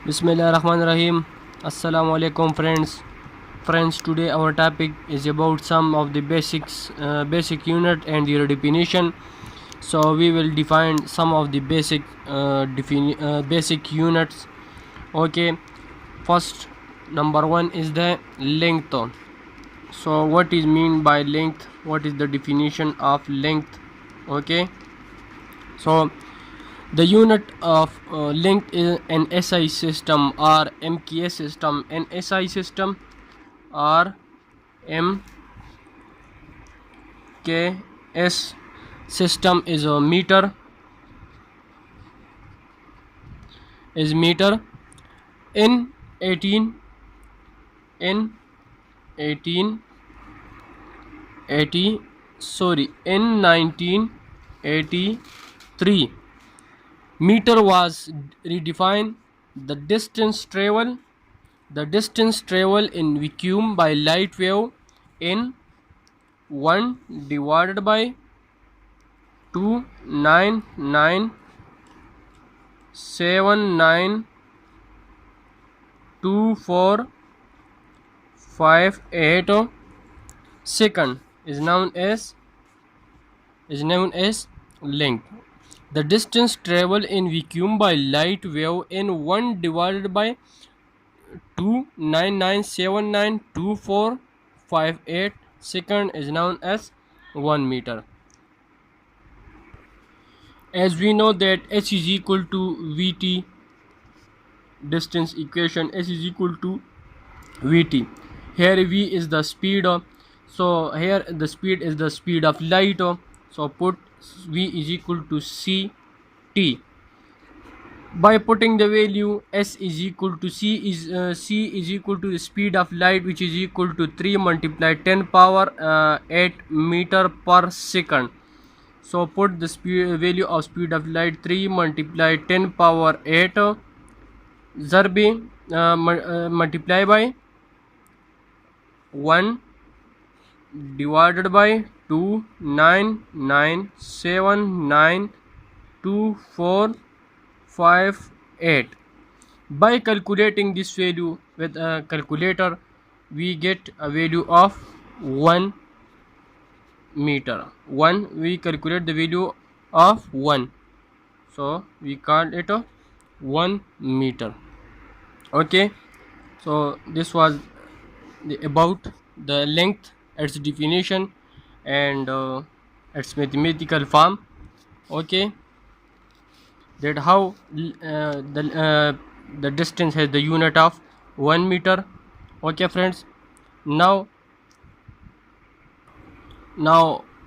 Bismillahirrahmanirrahim. Assalamu alaikum friends. Friends, today our topic is about some of the basic unit and their definition. So we will define some of the basic units. Okay. First, number one is the length. So what is mean by length? What is the definition of length? Okay. So the unit of length is an SI system or MKS system. An SI system or MKS system is a meter. Is meter in 18 in 1880 sorry in 1983 meter was redefined. The distance travel in vacuum by light wave in 1 divided by 299,792458 second is known as length. The distance travel in vacuum by light wave in 1 divided by 299,792458 second is known as 1 meter. As we know that h is equal to vt, distance equation, h is equal to vt. Here v is the speed, so here the speed is the speed of light, so put v is equal to ct. By putting the value s is equal to c is equal to the speed of light, which is equal to 3 multiplied 10 power 8 meter per second. So put the value of speed of light 3 multiplied 10 power 8 zarbi multiply by 1 divided by 299,792458. By calculating this value with a calculator, we get a value of 1 meter. We calculate the value of 1, so we call it a 1 meter. Okay, so this was about the length, its definition, and its mathematical form. Okay, that how the distance has the unit of 1 meter. Okay friends, now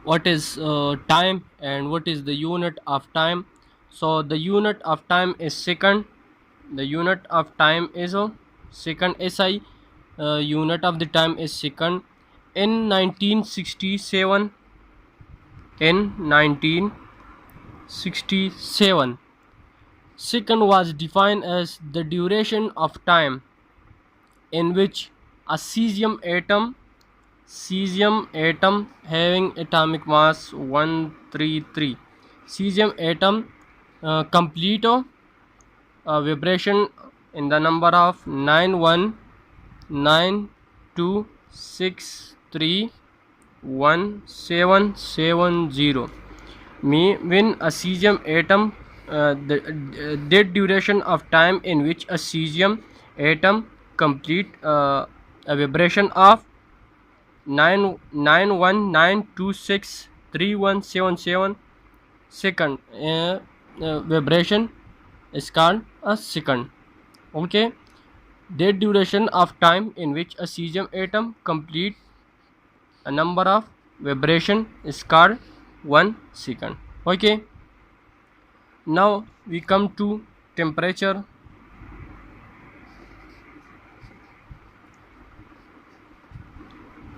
what is time and what is the unit of time? So the unit of time is second. The unit of time is a second. SI unit of the time is second. In 1967 second was defined as the duration of time in which a cesium atom having atomic mass 133, cesium atom complete vibration in the number of 9192631770. When a cesium atom that duration of time in which a cesium atom complete a vibration of 99192631770 second, vibration is called a second. Okay, that duration of time in which a cesium atom complete a number of vibration is called 1 second. Okay, now we come to temperature.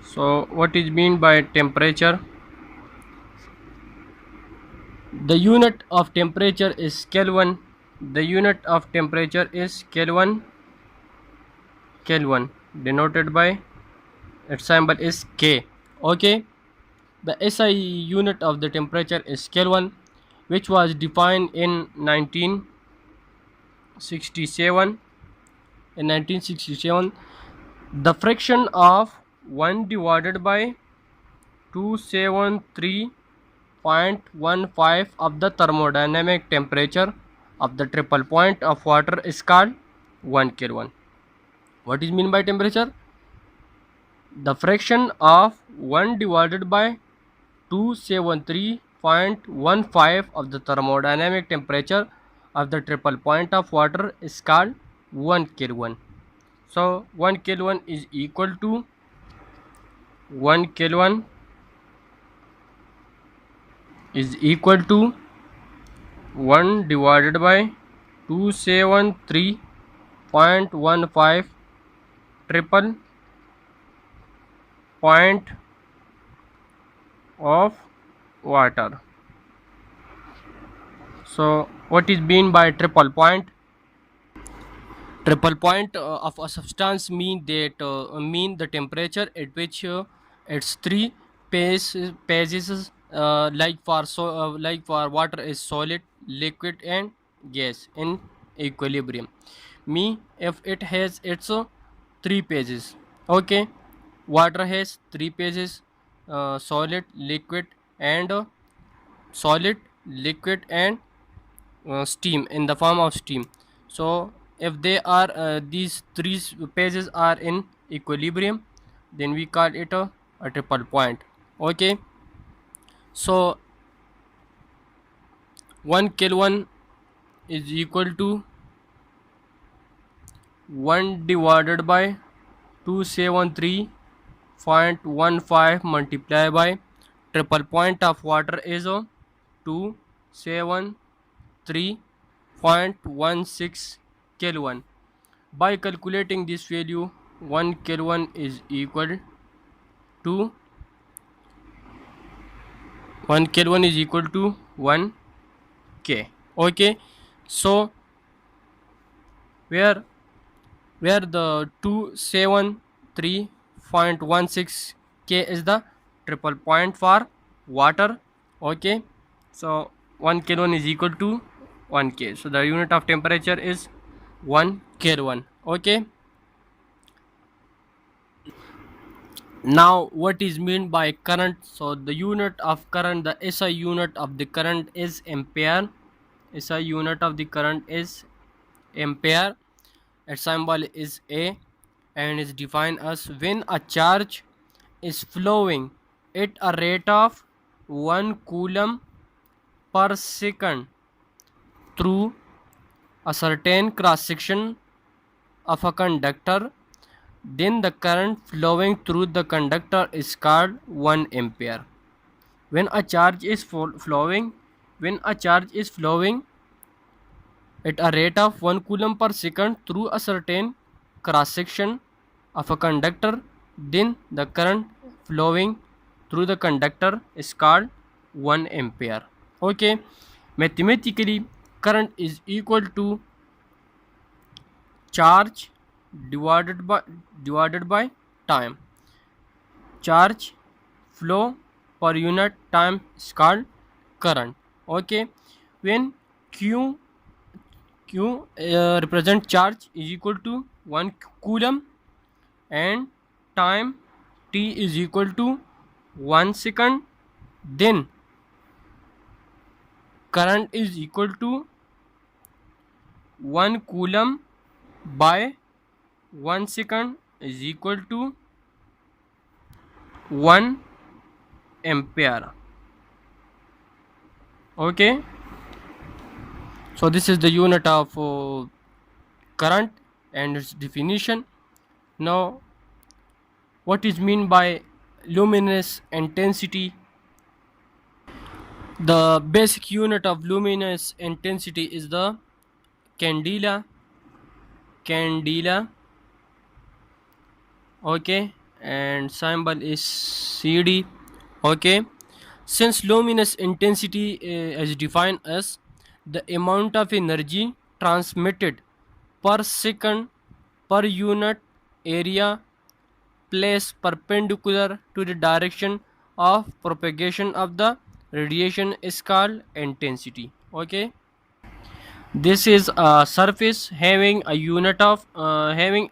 So what is mean by temperature? The unit of temperature is Kelvin. The unit of temperature is Kelvin, denoted by its symbol is K. Okay, the SI unit of the temperature is Kelvin, which was defined in 1967 in 1967, the fraction of 1 divided by 273.15 of the thermodynamic temperature of the triple point of water is called 1 Kelvin. What is mean by temperature? The fraction of 1 divided by 273.15 of the thermodynamic temperature of the triple point of water is called 1 Kelvin. So 1 Kelvin is equal to 1 Kelvin is equal to 1 divided by 273.15 triple point of water. So what is mean by triple point? Triple point of a substance mean the temperature at which its three phases like for water is solid, liquid and gas in equilibrium. If it has its three phases, okay, water has three phases, solid, liquid and steam, in the form of steam. So if they are these three phases are in equilibrium, then we call it a triple point. Okay, so 1 Kelvin is equal to 1 divided by 273.15 multiplied by triple point of water is 273.16 Kelvin. By calculating this value, 1 Kelvin is equal to 1 K. Okay, so where the 273.16 K is the triple point for water. Okay, so 1 Kelvin is equal to 1 K. So the unit of temperature is 1 Kelvin. Okay, now what is meant by current? So the unit of current, the SI unit of the current is ampere. SI unit of the current is ampere. Its symbol is A and is defined as when a charge is flowing at a rate of 1 coulomb per second through a certain cross section of a conductor, then the current flowing through the conductor is called 1 ampere. When a charge is flowing at a rate of 1 coulomb per second through a certain cross section of a conductor, then the current flowing through the conductor is called 1 ampere. Okay, mathematically current is equal to charge divided by time. Charge flow per unit time is called current. Okay, when q represent charge is equal to 1 coulomb and time t is equal to 1 second, then current is equal to 1 coulomb by 1 second is equal to 1 ampere. Okay, so this is the unit of current and its definition. Now what is mean by luminous intensity? The basic unit of luminous intensity is the candela. Okay, and symbol is CD. Okay, since luminous intensity is defined as the amount of energy transmitted per second per unit area place perpendicular to the direction of propagation of the radiation is called intensity. Okay, This is a surface having a unit of having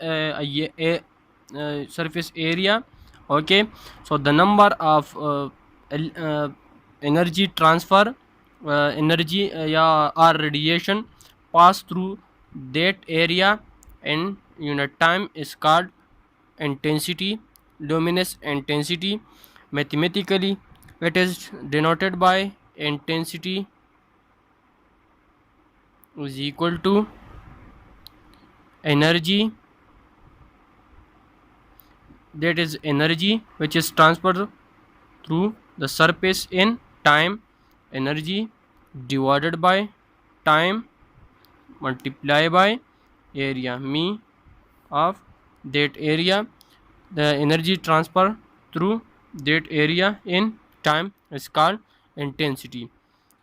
surface area. Okay, so the number of energy transfer, energy yeah, or radiation pass through that area in unit time is called intensity. Luminous intensity, mathematically it is denoted by intensity is equal to energy, that is energy which is transferred through the surface in time, energy divided by time multiply by area me of that area. The energy transfer through that area in time is called intensity.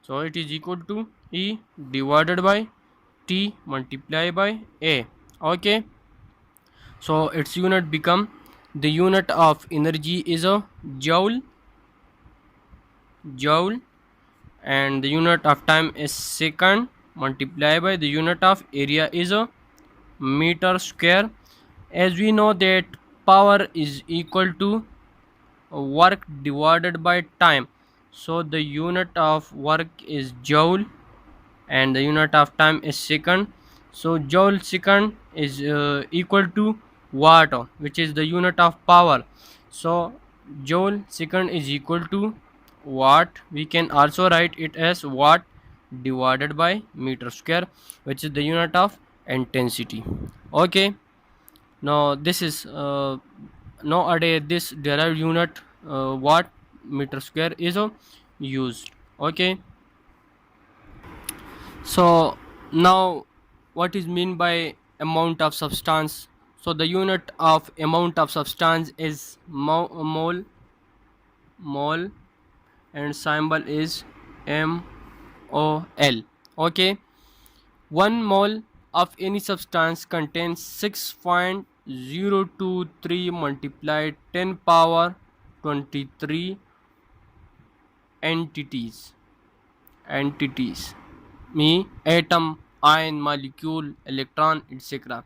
So it is equal to E divided by T multiply by A. Okay, so its unit become, the unit of energy is a joule, and the unit of time is second multiply by the unit of area is a meter square. As we know that power is equal to work divided by time, so the unit of work is joule and the unit of time is second. So joule second is equal to watt, which is the unit of power. So joule second is equal to watt. We can also write it as watt divided by meter square, which is the unit of intensity. Okay, now this is nowadays this derived unit watt meter square is used. Okay, so now what is mean by amount of substance? So the unit of amount of substance is mole, and symbol is MOL. Okay, 1 mole of any substance contains 6.023 multiplied 10 power 23 entities, me atom, ion, molecule, electron, etc.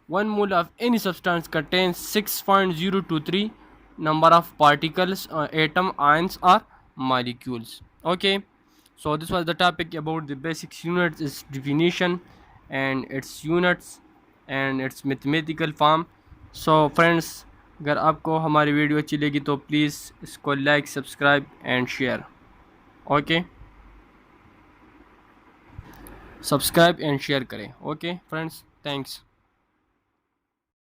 1 mole of any substance contains 6.023 number of particles, atom, ions or molecules. Okay, so this was the topic about the basic units, its definition and its units and its mathematical form. So friends, अगर आपको हमारी video अच्छी लगी तो please इसको like, subscribe and share. Okay, subscribe and share करें. Okay friends, thanks.